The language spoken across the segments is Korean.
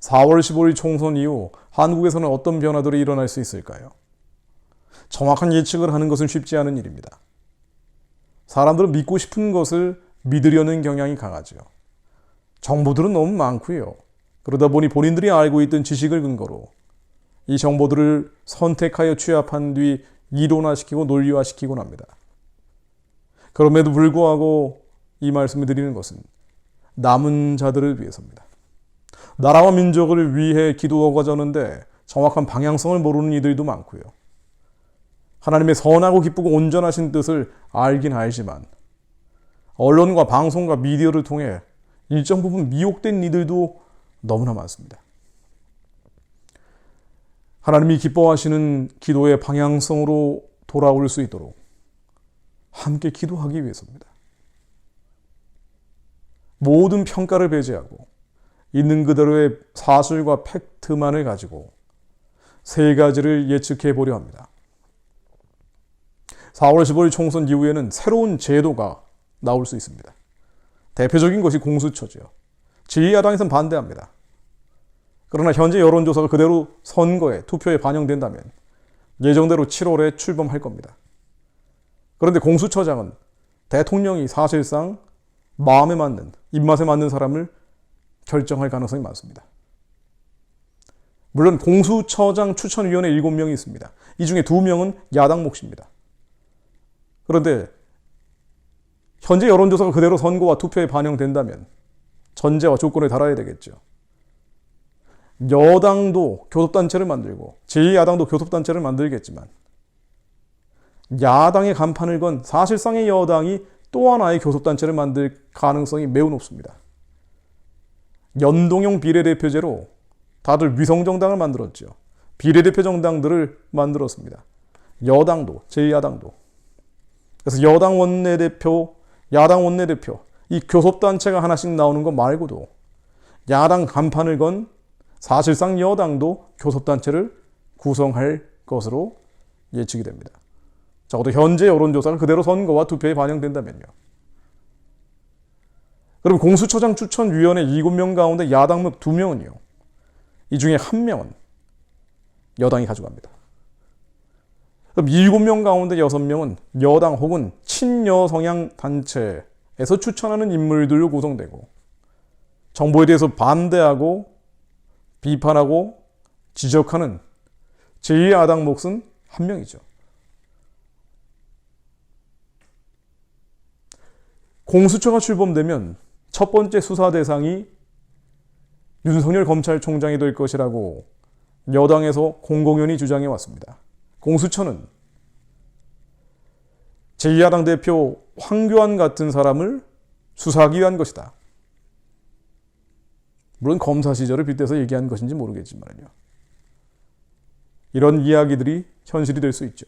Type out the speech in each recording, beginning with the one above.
4월 15일 총선 이후 한국에서는 어떤 변화들이 일어날 수 있을까요? 정확한 예측을 하는 것은 쉽지 않은 일입니다. 사람들은 믿고 싶은 것을 믿으려는 경향이 강하죠. 정보들은 너무 많고요. 그러다 보니 본인들이 알고 있던 지식을 근거로 이 정보들을 선택하여 취합한 뒤 이론화시키고 논리화시키곤 합니다. 그럼에도 불구하고 이 말씀을 드리는 것은 남은 자들을 위해서입니다. 나라와 민족을 위해 기도하고 하자는데 정확한 방향성을 모르는 이들도 많고요. 하나님의 선하고 기쁘고 온전하신 뜻을 알긴 알지만 언론과 방송과 미디어를 통해 일정 부분 미혹된 이들도 너무나 많습니다. 하나님이 기뻐하시는 기도의 방향성으로 돌아올 수 있도록 함께 기도하기 위해서입니다. 모든 평가를 배제하고 있는 그대로의 사실과 팩트만을 가지고 세 가지를 예측해 보려 합니다. 4월 15일 총선 이후에는 새로운 제도가 나올 수 있습니다. 대표적인 것이 공수처죠. 제2야당에서는 반대합니다. 그러나 현재 여론조사가 그대로 선거에, 투표에 반영된다면 예정대로 7월에 출범할 겁니다. 그런데 공수처장은 대통령이 사실상 마음에 맞는, 입맛에 맞는 사람을 결정할 가능성이 많습니다. 물론 공수처장 추천위원회 7명이 있습니다. 이 중에 2명은 야당 몫입니다. 그런데 현재 여론조사가 그대로 선거와 투표에 반영된다면 전제와 조건에 달아야 되겠죠. 여당도 교섭단체를 만들고 제2야당도 교섭단체를 만들겠지만 야당의 간판을 건 사실상의 여당이 또 하나의 교섭단체를 만들 가능성이 매우 높습니다. 연동형 비례대표제로 다들 위성정당을 만들었죠. 비례대표 정당들을 만들었습니다. 여당도 제2야당도. 그래서 여당 원내대표, 야당 원내대표 이 교섭단체가 하나씩 나오는 것 말고도 야당 간판을 건 사실상 여당도 교섭단체를 구성할 것으로 예측이 됩니다. 적어도 현재 여론조사가 그대로 선거와 투표에 반영된다면요. 그럼 공수처장 추천위원회 7명 가운데 야당 몫 2명은요. 이 중에 1명은 여당이 가져갑니다. 그럼 7명 가운데 6명은 여당 혹은 친여성향 단체에서 추천하는 인물들로 구성되고 정부에 대해서 반대하고 비판하고 지적하는 제2야당 몫은 1명이죠. 공수처가 출범되면 첫 번째 수사 대상이 윤석열 검찰총장이 될 것이라고 여당에서 공공연히 주장해 왔습니다. 공수처는 제2야당 대표 황교안 같은 사람을 수사하기 위한 것이다. 물론 검사 시절을 빗대서 얘기한 것인지 모르겠지만요. 이런 이야기들이 현실이 될 수 있죠.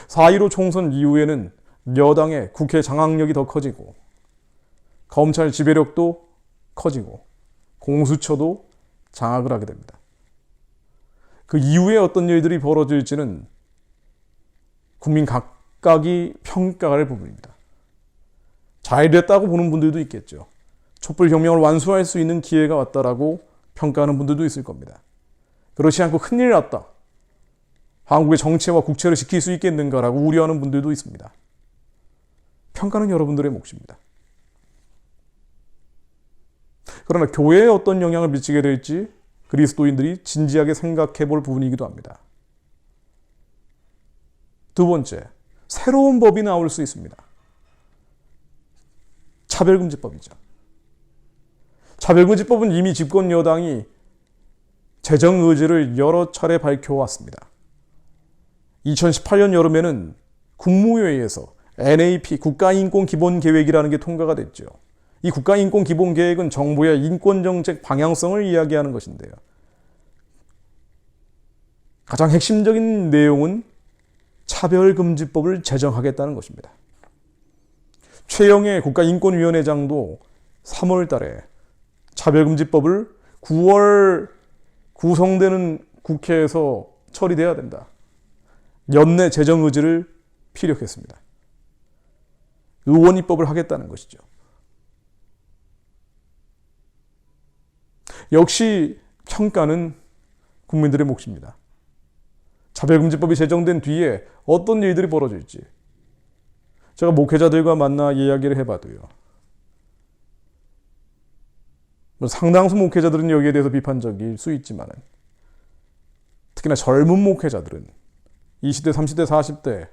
4.15 총선 이후에는 여당의 국회 장악력이 더 커지고 검찰 지배력도 커지고 공수처도 장악을 하게 됩니다. 그 이후에 어떤 일들이 벌어질지는 국민 각각이 평가할 부분입니다. 잘 됐다고 보는 분들도 있겠죠. 촛불혁명을 완수할 수 있는 기회가 왔다라고 평가하는 분들도 있을 겁니다. 그렇지 않고 큰일 났다. 한국의 정체와 국체를 지킬 수 있겠는가라고 우려하는 분들도 있습니다. 평가는 여러분들의 몫입니다. 그러나 교회에 어떤 영향을 미치게 될지 그리스도인들이 진지하게 생각해 볼 부분이기도 합니다. 두 번째, 새로운 법이 나올 수 있습니다. 차별금지법이죠. 차별금지법은 이미 집권 여당이 재정 의지를 여러 차례 밝혀왔습니다. 2018년 여름에는 국무회의에서 NAP 국가인권기본계획이라는 게 통과가 됐죠. 이 국가인권기본계획은 정부의 인권정책 방향성을 이야기하는 것인데요. 가장 핵심적인 내용은 차별금지법을 제정하겠다는 것입니다. 최영애 국가인권위원회장도 3월 달에 차별금지법을 9월 구성되는 국회에서 처리돼야 된다. 연내 재정 의지를 피력했습니다. 의원 입법을 하겠다는 것이죠. 역시 평가는 국민들의 몫입니다. 차별금지법이 제정된 뒤에 어떤 일들이 벌어질지 제가 목회자들과 만나 이야기를 해봐도요. 상당수 목회자들은 여기에 대해서 비판적일 수 있지만 특히나 젊은 목회자들은 20대, 30대, 40대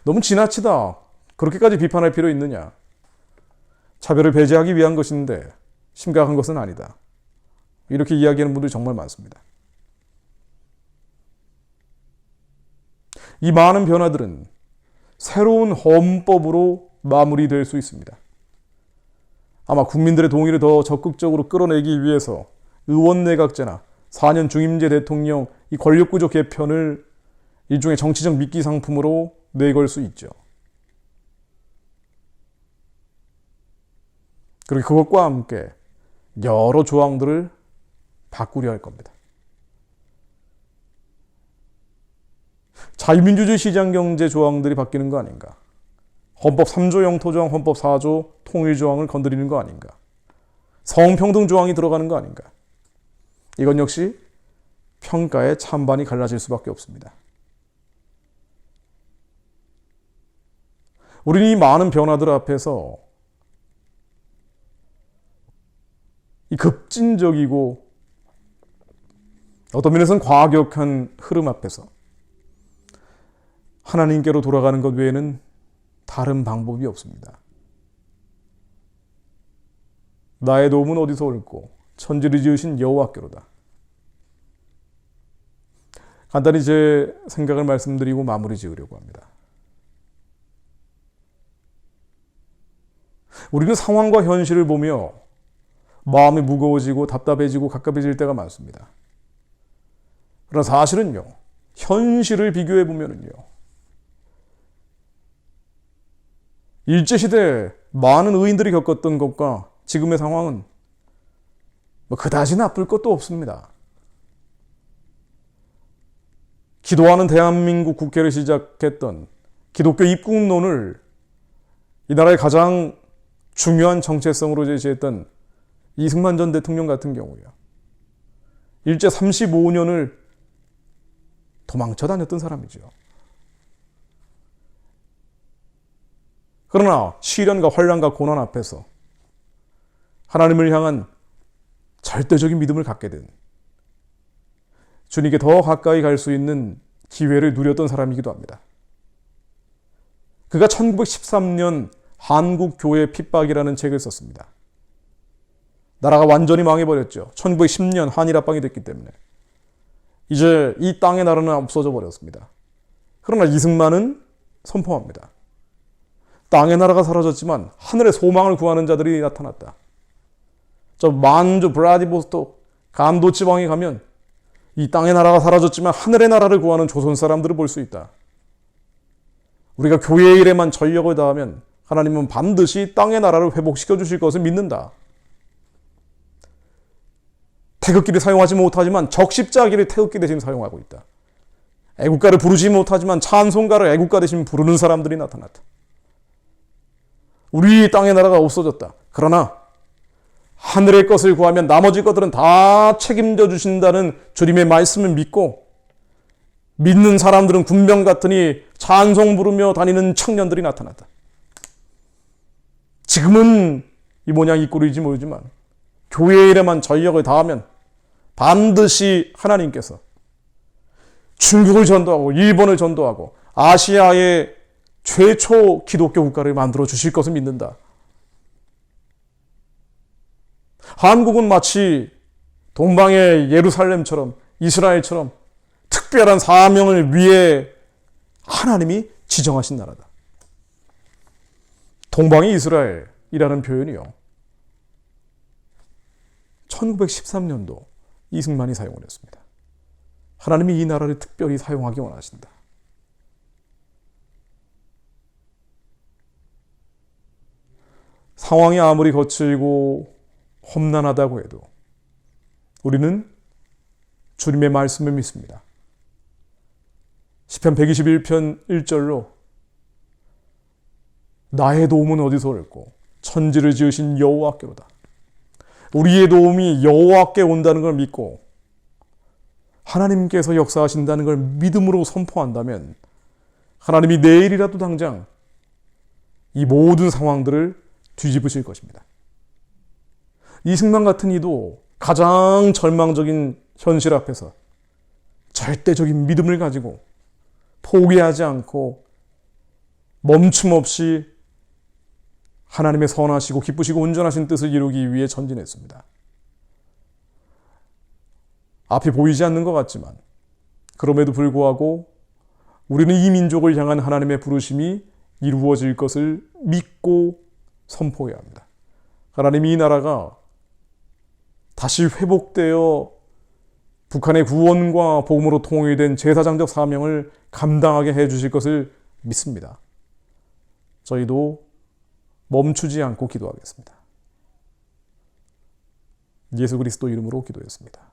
너무 지나치다. 그렇게까지 비판할 필요 있느냐. 차별을 배제하기 위한 것인데 심각한 것은 아니다. 이렇게 이야기하는 분들이 정말 많습니다. 이 많은 변화들은 새로운 헌법으로 마무리될 수 있습니다. 아마 국민들의 동의를 더 적극적으로 끌어내기 위해서 의원내각제나 4년 중임제 대통령 이 권력구조 개편을 일종의 정치적 미끼 상품으로 내걸 수 있죠. 그리고 그것과 함께 여러 조항들을 바꾸려 할 겁니다. 자유민주주의 시장경제 조항들이 바뀌는 거 아닌가? 헌법 3조 영토조항, 헌법 4조 통일조항을 건드리는 거 아닌가? 성평등 조항이 들어가는 거 아닌가? 이건 역시 평가의 찬반이 갈라질 수밖에 없습니다. 우리는 이 많은 변화들 앞에서 이 급진적이고 어떤 면에서는 과격한 흐름 앞에서 하나님께로 돌아가는 것 외에는 다른 방법이 없습니다. 나의 도움은 어디서 올꼬? 천지를 지으신 여호와께로다. 간단히 제 생각을 말씀드리고 마무리 지으려고 합니다. 우리는 상황과 현실을 보며 마음이 무거워지고 답답해지고 갑갑해질 때가 많습니다. 그러나 사실은요, 현실을 비교해 보면은요, 일제시대 많은 의인들이 겪었던 것과 지금의 상황은 그다지 나쁠 것도 없습니다. 기도하는 대한민국 국회를 시작했던 기독교 입국론을 이 나라의 가장 중요한 정체성으로 제시했던 이승만 전 대통령 같은 경우요. 일제 35년을 도망쳐 다녔던 사람이죠. 그러나 시련과 환난과 고난 앞에서 하나님을 향한 절대적인 믿음을 갖게 된 주님께 더 가까이 갈 수 있는 기회를 누렸던 사람이기도 합니다. 그가 1913년 한국교회 핍박이라는 책을 썼습니다. 나라가 완전히 망해버렸죠. 1910년 한일합방이 됐기 때문에. 이제 이 땅의 나라는 없어져 버렸습니다. 그러나 이승만은 선포합니다. 땅의 나라가 사라졌지만 하늘의 소망을 구하는 자들이 나타났다. 저 만주, 브라디보스톡, 감도 지방에 가면 이 땅의 나라가 사라졌지만 하늘의 나라를 구하는 조선 사람들을 볼 수 있다. 우리가 교회의 일에만 전력을 다하면 하나님은 반드시 땅의 나라를 회복시켜 주실 것을 믿는다. 태극기를 사용하지 못하지만 적십자기를 태극기 대신 사용하고 있다. 애국가를 부르지 못하지만 찬송가를 애국가 대신 부르는 사람들이 나타났다. 우리 땅의 나라가 없어졌다. 그러나 하늘의 것을 구하면 나머지 것들은 다 책임져 주신다는 주님의 말씀을 믿고 믿는 사람들은 군병 같으니 찬송 부르며 다니는 청년들이 나타났다. 지금은 이 모양 이 꼴인지 모르지만 교회 일에만 전력을 다하면 반드시 하나님께서 중국을 전도하고 일본을 전도하고 아시아의 최초 기독교 국가를 만들어 주실 것을 믿는다. 한국은 마치 동방의 예루살렘처럼 이스라엘처럼 특별한 사명을 위해 하나님이 지정하신 나라다. 동방의 이스라엘이라는 표현이요. 1913년도 이승만이 사용을 했습니다. 하나님이 이 나라를 특별히 사용하기 원하신다. 상황이 아무리 거칠고 험난하다고 해도 우리는 주님의 말씀을 믿습니다. 시편 121편 1절로 나의 도움은 어디서 올꼬? 천지를 지으신 여호와께로다. 우리의 도움이 여호와께 온다는 걸 믿고 하나님께서 역사하신다는 걸 믿음으로 선포한다면 하나님이 내일이라도 당장 이 모든 상황들을 뒤집으실 것입니다. 이승만 같은 이도 가장 절망적인 현실 앞에서 절대적인 믿음을 가지고 포기하지 않고 멈춤 없이 하나님의 선하시고 기쁘시고 온전하신 뜻을 이루기 위해 전진했습니다. 앞이 보이지 않는 것 같지만 그럼에도 불구하고 우리는 이 민족을 향한 하나님의 부르심이 이루어질 것을 믿고 선포해야 합니다. 하나님이 이 나라가 다시 회복되어 북한의 구원과 복음으로 통일된 제사장적 사명을 감당하게 해주실 것을 믿습니다. 저희도 멈추지 않고 기도하겠습니다. 예수 그리스도 이름으로 기도했습니다.